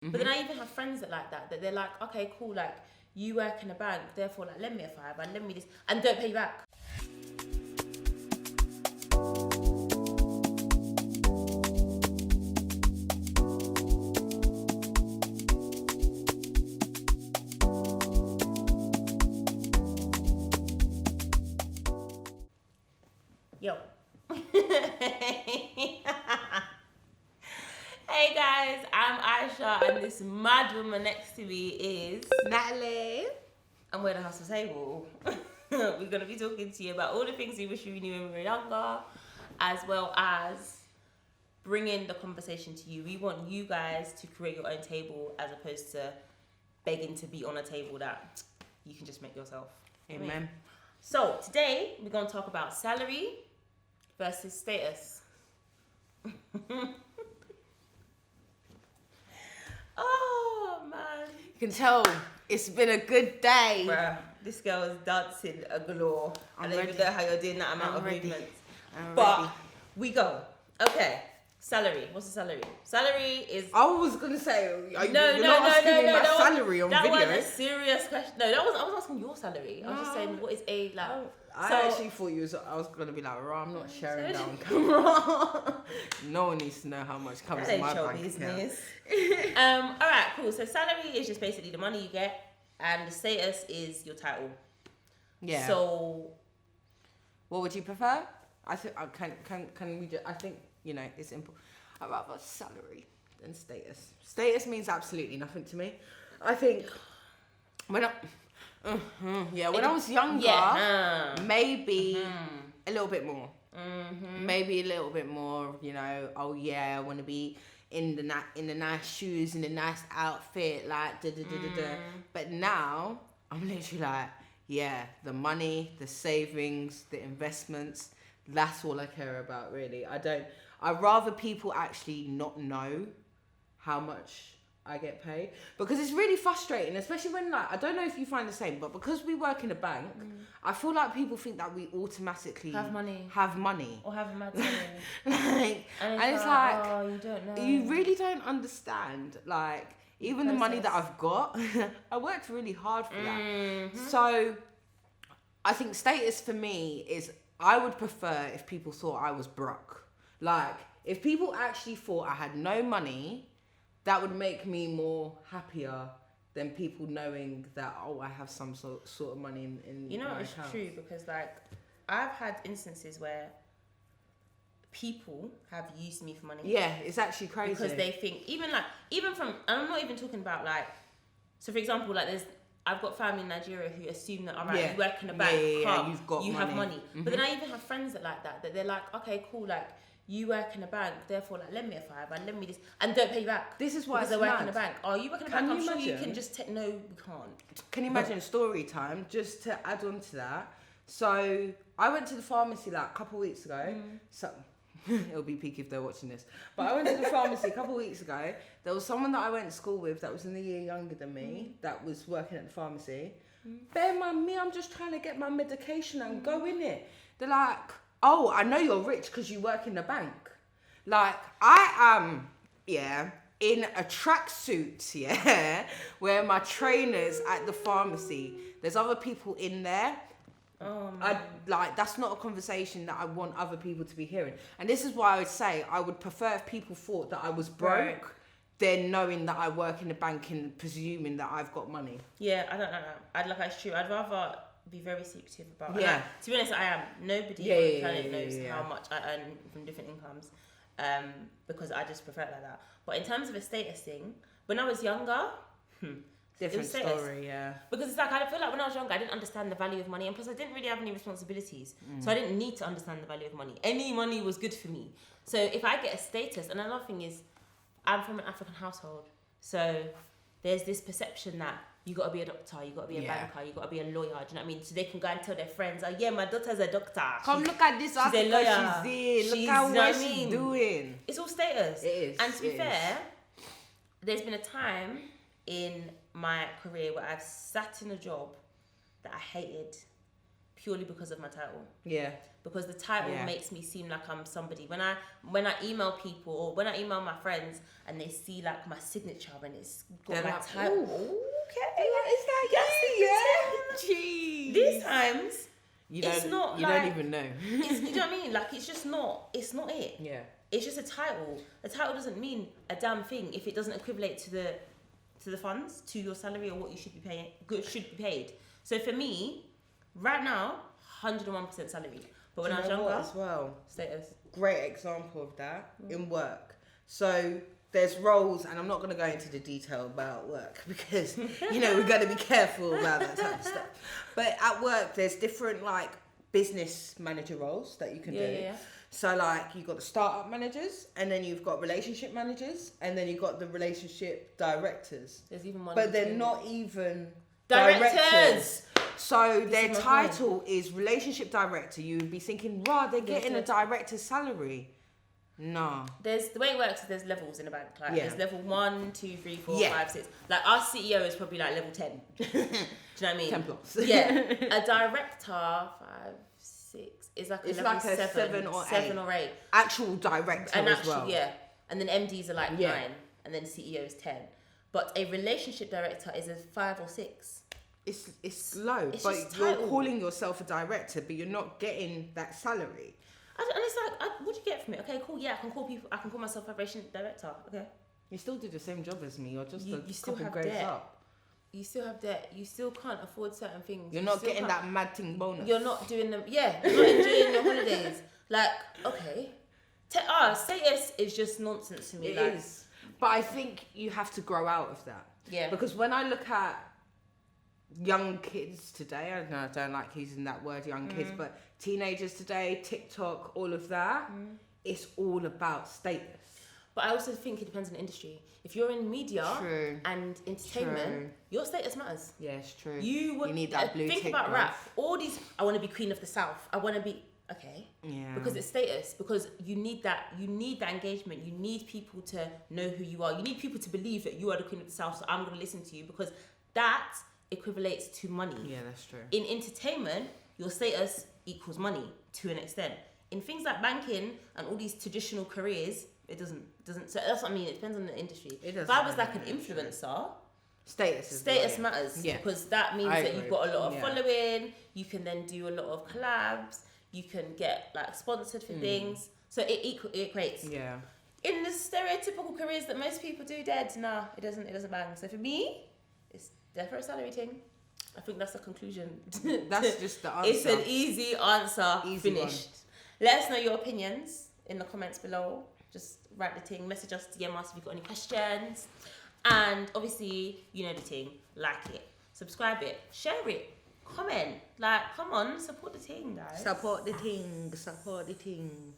But then I even have friends that like that they're like, okay, cool, like you work in a bank, therefore like lend me a five and lend me this and don't pay you back. Yo. Hey guys, I'm Aisha and this mad woman next to me is Natalie. And we're the Hustle Table. We're going to be talking to you about all the things we wish we knew when we were younger, as well as bringing the conversation to you. We want you guys to create your own table as opposed to begging to be on a table that you can just make yourself. Amen. So today we're going to talk about salary versus status. Oh man, You can tell it's been a good day. bruh, this girl is dancing a galore. I don't even know how you're doing that amount of movements. But we go. Okay, salary. What's the salary? Salary is. I was gonna say, you're No, not asking me my salary on that video. That was a serious question. No, I was asking your salary. I was just saying, what is a like? I actually thought I was gonna be like, I'm not sharing that on camera. No one needs to know how much comes in my bank account. All right, cool. So salary is just basically the money you get, and the status is your title. Yeah. So, what would you prefer? I think can we just? I think it's simple. I'd rather salary than status. Status means absolutely nothing to me. I think when I was younger, maybe a little bit more. Maybe a little bit more. Oh yeah, I want to be in the nice shoes, in the nice outfit, like da da da da da. But now I'm literally like, yeah, the money, the savings, the investments. That's all I care about, really. I'd rather people actually not know how much I get paid, because it's really frustrating, especially when, like, I don't know if you find the same, but because we work in a bank, I feel like people think that we automatically have money or have mad money. and it's like, oh, you don't know. You really don't understand, like, even the money that I've got, I worked really hard for that. So I think status for me is, I would prefer if people thought I was broke. Like, if people actually thought I had no money, that would make me more happier than people knowing that, I have some sort of money in my it's account. true, because like I've had instances where people have used me for money. Yeah, it's actually crazy. Because they think, even from, and I'm not even talking about like, so for example, like I've got family in Nigeria who assume that, alright, you work in a bank, you have money. But then I even have friends that like that they're like, okay, cool, like you work in a bank, therefore like lend me a five and lend me this and don't pay you back. This is why because they work in a bank. Oh, you work in a bank, I'm sure you can just no, we can't. Can you imagine story time, just to add on to that? So I went to the pharmacy like a couple of weeks ago. So it'll be peak if they're watching this. But I went to the pharmacy a couple of weeks ago. There was someone that I went to school with that was in the year younger than me that was working at the pharmacy. Bear in mind, me, I'm just trying to get my medication and go in it. They're like, oh, I know you're rich because you work in the bank. Like, I am, in a tracksuit, where my trainers at the pharmacy. There's other people in there. Oh, that's not a conversation that I want other people to be hearing. And this is why I would say I would prefer if people thought that I was broke than knowing that I work in the bank and presuming that I've got money. Yeah, I don't know. It's true. I'd rather be very secretive about it. Yeah. To be honest, I am. Nobody on the planet knows how much I earn from different incomes, because I just prefer it like that. But in terms of a status thing, when I was younger, different story, yeah. Because it's like, I feel like when I was younger, I didn't understand the value of money, and plus I didn't really have any responsibilities, so I didn't need to understand the value of money. Any money was good for me. So if I get a status, and another thing is, I'm from an African household, so there's this perception that you got to be a doctor, you got to be a banker, you got to be a lawyer. Do you know what I mean? So they can go and tell their friends, oh yeah, my daughter's a doctor. Come look at this Africa she's a lawyer. She's in. Look at what she's doing. It's all status. It is. And to be fair, there's been a time in my career where I've sat in a job that I hated purely because of my title. Yeah. Because the title makes me seem like I'm somebody. When I email people or when I email my friends and they see like my signature and it's got my title. Okay, is that you? Yeah. Jeez. These times, it's not you like, don't even know. It's, you know what I mean? Like, it's just not. It's not it. Yeah. It's just a title. A title doesn't mean a damn thing if it doesn't equivalent to the funds, to your salary or what you should be paying. Should be paid. So for me, right now, 101% salary. But when I was younger, as well, status. Great example of that in work. So there's roles, and I'm not going to go into the detail about work because we're going to be careful about that type of stuff. But at work, there's different like business manager roles that you can do. Yeah. So like you've got the startup managers, and then you've got relationship managers, and then you've got the relationship directors. There's even one. But they're not even directors. So their title is relationship director. You would be thinking, they're getting a director's salary. No. There's the way it works is there's levels in a bank. Like there's level 1, 2, 3, 4, 5, 6. Like our CEO is probably like level 10. Do you know what I mean? 10 plus. Yeah. A director 5, 6 is like a level like a 7 or 8. Actual director as well. Yeah. And then MDs are like 9, and then CEO is 10. But a relationship director is a 5 or 6. It's low, it's but you're title. calling yourself a director, but you're not getting that salary. And it's like, what do you get from it? Okay, cool. Yeah, I can call myself a relationship director. Okay. You still do the same job as me. You're just you still couple have grades debt. up. You still have debt. You still can't afford certain things. You're not getting that mad thing bonus. You're not doing them. Yeah, you're not enjoying your holidays. Like, okay. Status is just nonsense to me. It is. But I think you have to grow out of that. Yeah. Because when I look at young kids today, I don't like using that word young kids, but teenagers today, TikTok, all of that, it's all about status. But I also think it depends on the industry. If you're in media and entertainment, your status matters. Yeah, it's true. You need that blue think tick, about bruv. rap. All these, I want to be queen of the South. I want to be, okay. Yeah. Because it's status. Because you need that engagement. You need people to know who you are. You need people to believe that you are the queen of the South, so I'm going to listen to you, because that equivalates to money. Yeah, that's true. In entertainment, your status equals money to an extent. In things like banking and all these traditional careers, it doesn't. So that's what I mean. It depends on the industry. If I was like an influencer, status matters. Yeah. Because that means that you've got a lot of following. You can then do a lot of collabs. You can get like sponsored for things. So it equates. Yeah. In the stereotypical careers that most people do, it doesn't bang. So for me, it's definitely a salary thing. I think that's the conclusion. That's just the answer. It's an easy answer. Finished. Let us know your opinions in the comments below. Just write the thing, message us, DM us if you've got any questions. And obviously, you know the thing. Like it, subscribe it, share it, comment. Like, come on, support the thing, guys. Support the thing.